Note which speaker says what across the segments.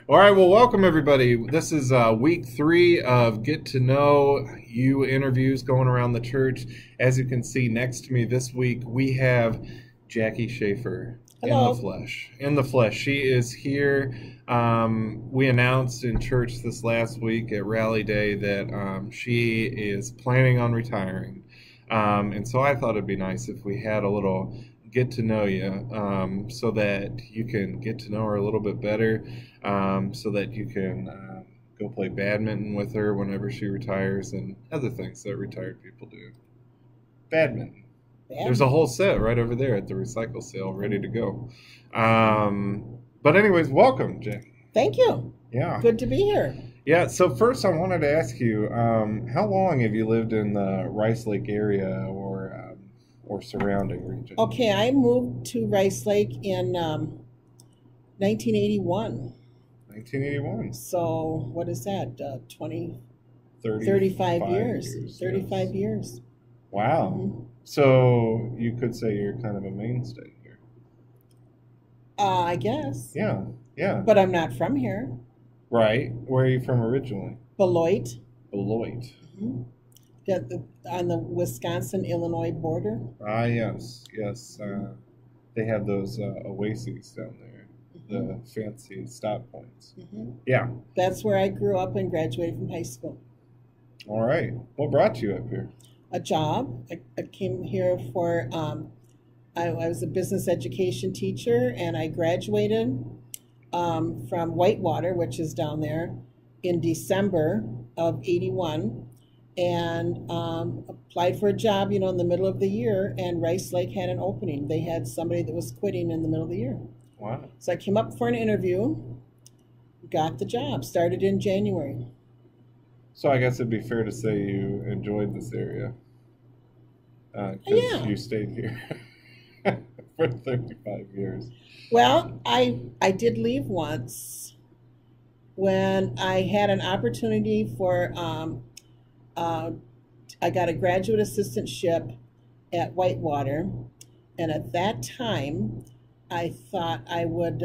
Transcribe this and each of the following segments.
Speaker 1: All right, well, welcome everybody. This is week 3 of Get to Know You interviews going around the church. As you can see next to me this week, we have Jacque Schaffer in the
Speaker 2: Hello.
Speaker 1: flesh. In the flesh. She is here. We announced in church this last week at Rally Day that she is planning on retiring. And so I thought it'd be nice if we had a little get to know you so that you can get to know her a little bit better, so that you can go play badminton with her whenever she retires and other things that retired people do. Badminton. There's a whole set right over there at the recycle sale ready to go. But anyways, welcome, Jack.
Speaker 2: Thank you.
Speaker 1: Yeah.
Speaker 2: Good to be here.
Speaker 1: Yeah, so first I wanted to ask you, how long have you lived in the Rice Lake area or surrounding region?
Speaker 2: Okay, I moved to Rice Lake in 1981.
Speaker 1: 1981.
Speaker 2: So what is that? 20,
Speaker 1: 35
Speaker 2: 35 years. 35
Speaker 1: yes.
Speaker 2: years.
Speaker 1: Wow.
Speaker 2: Mhm.
Speaker 1: So you could say you're kind of a mainstay here.
Speaker 2: I guess.
Speaker 1: Yeah, yeah.
Speaker 2: But I'm not from here.
Speaker 1: Right. Where are you from originally?
Speaker 2: Beloit.
Speaker 1: Beloit.
Speaker 2: Mhm. On the Wisconsin-Illinois border.
Speaker 1: Ah, yes, yes. They have those oases down there, the fancy stop points.
Speaker 2: Mhm.
Speaker 1: Yeah.
Speaker 2: That's where I grew up and graduated from high school.
Speaker 1: All right. What brought you up here?
Speaker 2: A job. I came here for, I was a business education teacher, and I graduated from Whitewater, which is down there, in December of 81, and applied for a job, in the middle of the year, and Rice Lake had an opening. They had somebody that was quitting in the middle of the year.
Speaker 1: Wow.
Speaker 2: So I came up for an interview, got the job, started in January.
Speaker 1: So I guess it'd be fair to say you enjoyed this area because
Speaker 2: Yeah.
Speaker 1: you stayed here for 35 years.
Speaker 2: Well, I did leave once when I had an opportunity for I got a graduate assistantship at Whitewater, and at that time, I thought I would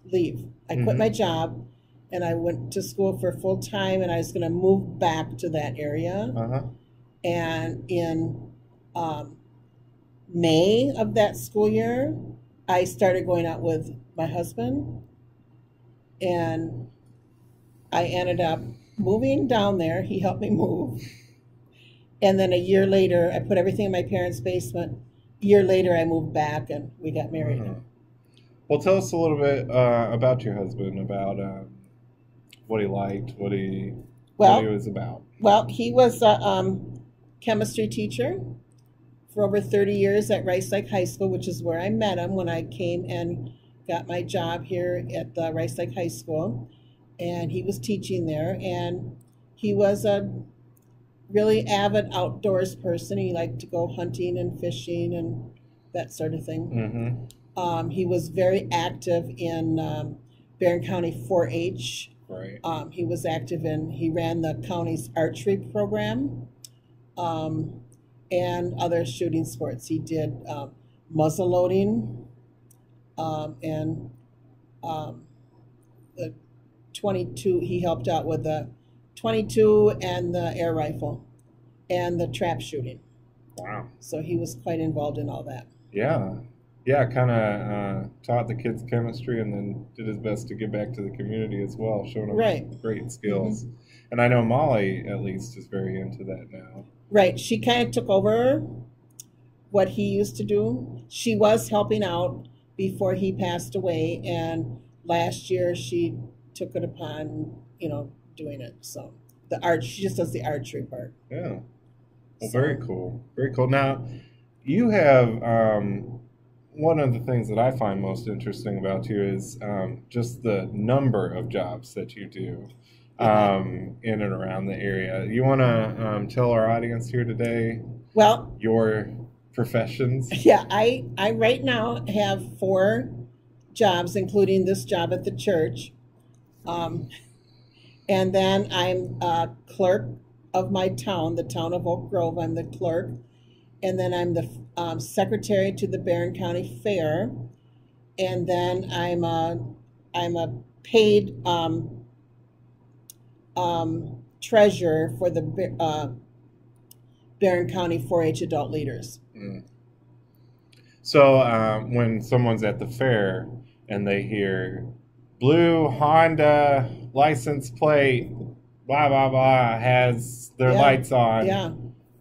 Speaker 2: leave. I quit my job, and I went to school for full time, and I was going to move back to that area.
Speaker 1: Uh-huh.
Speaker 2: And in May of that school year, I started going out with my husband, and I ended up moving down there. He helped me move. And then a year later, I put everything in my parents' basement. A year later, I moved back and we got married.
Speaker 1: Uh-huh. Well, tell us a little bit about your husband, about what he liked, what he was about.
Speaker 2: Well, he was a chemistry teacher for over 30 years at Rice Lake High School, which is where I met him when I came and got my job here at the Rice Lake High School. And he was teaching there, and he was a really avid outdoors person. He liked to go hunting and fishing and that sort of thing.
Speaker 1: Mm-hmm.
Speaker 2: He was very active in Barron County 4-H.
Speaker 1: Right.
Speaker 2: He ran the county's archery program and other shooting sports. He did muzzle loading and the 22. He helped out with the 22 and the air rifle and the trap shooting.
Speaker 1: Wow.
Speaker 2: So he was quite involved in all that.
Speaker 1: Yeah. Yeah, kind of taught the kids chemistry and then did his best to give back to the community as well, showing them
Speaker 2: Right.
Speaker 1: great skills. And I know Molly, at least, is very into that now.
Speaker 2: Right. She kind of took over what he used to do. She was helping out before he passed away, and last year she took it upon, doing it. So she just does the archery part.
Speaker 1: Yeah. Well, very cool. Very cool. Now, you have one of the things that I find most interesting about you is just the number of jobs that you do in and around the area. You want to tell our audience here today your professions?
Speaker 2: Yeah, I right now have 4 jobs, including this job at the church. And then I'm a clerk of my town, the town of Oak Grove. I'm the clerk. And then I'm the secretary to the Barron County Fair. And then I'm a paid treasurer for the Barron County 4-H adult leaders.
Speaker 1: Mm. So when someone's at the fair and they hear blue Honda license plate, blah, blah, blah, has their
Speaker 2: Yeah,
Speaker 1: lights on,
Speaker 2: yeah,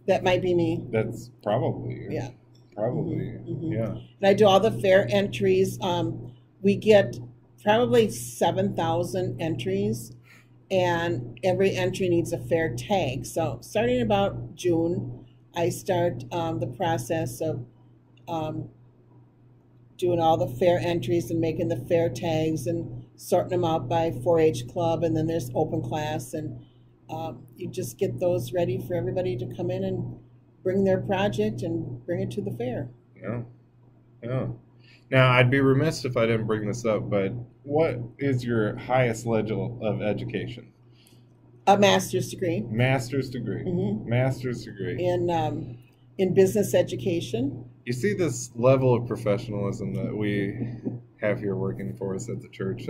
Speaker 2: that might be me.
Speaker 1: that's probably you.
Speaker 2: Yeah.
Speaker 1: Probably, yeah.
Speaker 2: And I do all the fair entries. We get probably 7,000 entries, and every entry needs a fair tag. So starting about June, I start the process of doing all the fair entries and making the fair tags and sorting them out by 4-H club, and then there's open class, and you just get those ready for everybody to come in and bring their project and bring it to the fair.
Speaker 1: Yeah, yeah. Now, I'd be remiss if I didn't bring this up, but what is your highest level of education?
Speaker 2: A master's degree.
Speaker 1: Master's degree. Master's degree.
Speaker 2: In business education.
Speaker 1: You see this level of professionalism that we have here working for us at the church.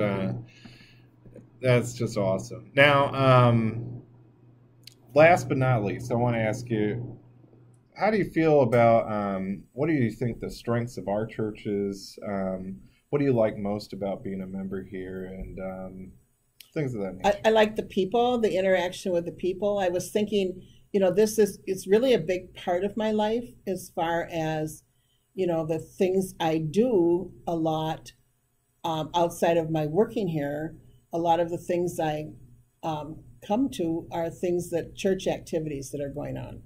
Speaker 1: That's just awesome. Now, last but not least, I want to ask you, how do you feel about, what do you think the strengths of our church is? What do you like most about being a member here, and things of that nature?
Speaker 2: I like the people, the interaction with the people. I was thinking, it's really a big part of my life as far as, the things I do a lot outside of my working here. A lot of the things I come to are things that church activities that are going on.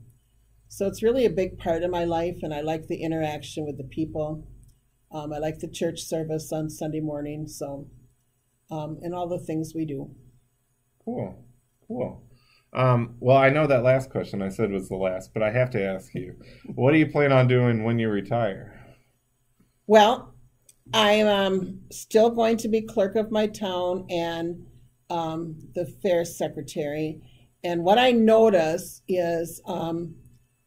Speaker 2: So it's really a big part of my life, and I like the interaction with the people. I like the church service on Sunday morning, and all the things we do.
Speaker 1: Cool, cool. Well, I know that last question I said was the last, but I have to ask you, what do you plan on doing when you retire?
Speaker 2: Well, I'm still going to be clerk of my town and the fair secretary. And what I notice is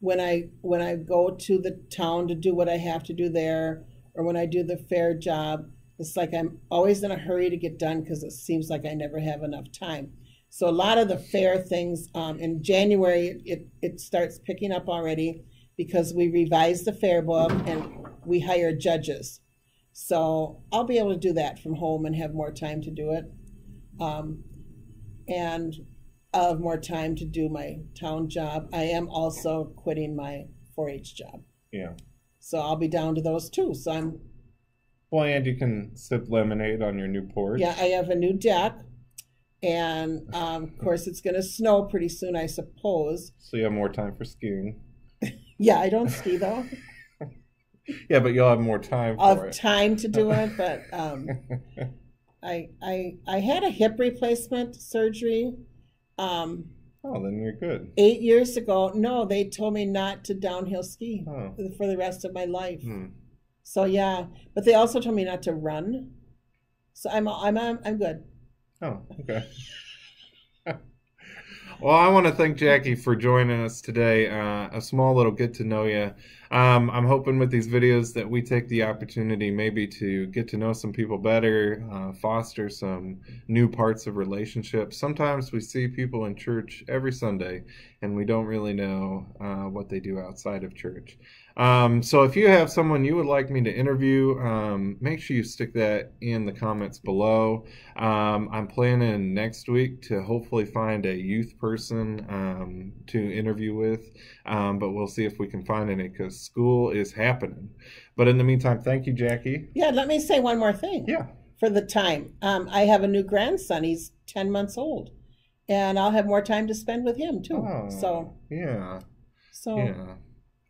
Speaker 2: when I go to the town to do what I have to do there, or when I do the fair job, it's like I'm always in a hurry to get done because it seems like I never have enough time. So a lot of the fair things, in January, it starts picking up already because we revise the fair book and we hire judges. So I'll be able to do that from home and have more time to do it. And I'll have more time to do my town job. I am also quitting my 4-H job.
Speaker 1: Yeah.
Speaker 2: So I'll be down to those two. So
Speaker 1: Well, and you can sip lemonade on your new porch.
Speaker 2: yeah, I have a new deck. And of course, it's going to snow pretty soon, I suppose.
Speaker 1: So you have more time for skiing.
Speaker 2: Yeah, I don't ski though.
Speaker 1: Yeah, but you'll have more time for
Speaker 2: I'll have
Speaker 1: it.
Speaker 2: time to do it, but I had a hip replacement surgery.
Speaker 1: Oh, then you're good.
Speaker 2: 8 years ago. No, they told me not to downhill ski
Speaker 1: Oh.
Speaker 2: for the rest of my life.
Speaker 1: Hmm.
Speaker 2: So yeah, but they also told me not to run. So I'm good.
Speaker 1: Oh, okay. Well, I want to thank Jackie for joining us today. A small little get to know you. I'm hoping with these videos that we take the opportunity maybe to get to know some people better, foster some new parts of relationships. Sometimes we see people in church every Sunday and we don't really know what they do outside of church. So if you have someone you would like me to interview, make sure you stick that in the comments below. I'm planning next week to hopefully find a youth person to interview with, but we'll see if we can find any because school is happening. But in the meantime, thank you, Jackie.
Speaker 2: Yeah, let me say one more thing.
Speaker 1: Yeah.
Speaker 2: For the time. I have a new grandson. He's 10 months old. And I'll have more time to spend with him too.
Speaker 1: Oh,
Speaker 2: So
Speaker 1: yeah.
Speaker 2: yeah.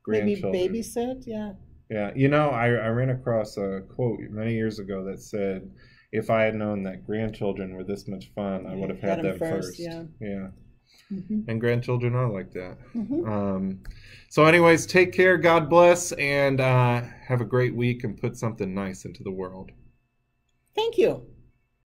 Speaker 2: Maybe babysit, yeah.
Speaker 1: Yeah, I ran across a quote many years ago that said, if I had known that grandchildren were this much fun, I would have had them first.
Speaker 2: Yeah.
Speaker 1: Yeah.
Speaker 2: Mm-hmm.
Speaker 1: And grandchildren are like that.
Speaker 2: Mm-hmm.
Speaker 1: So anyways, take care, God bless, and have a great week and put something nice into the world.
Speaker 2: Thank you.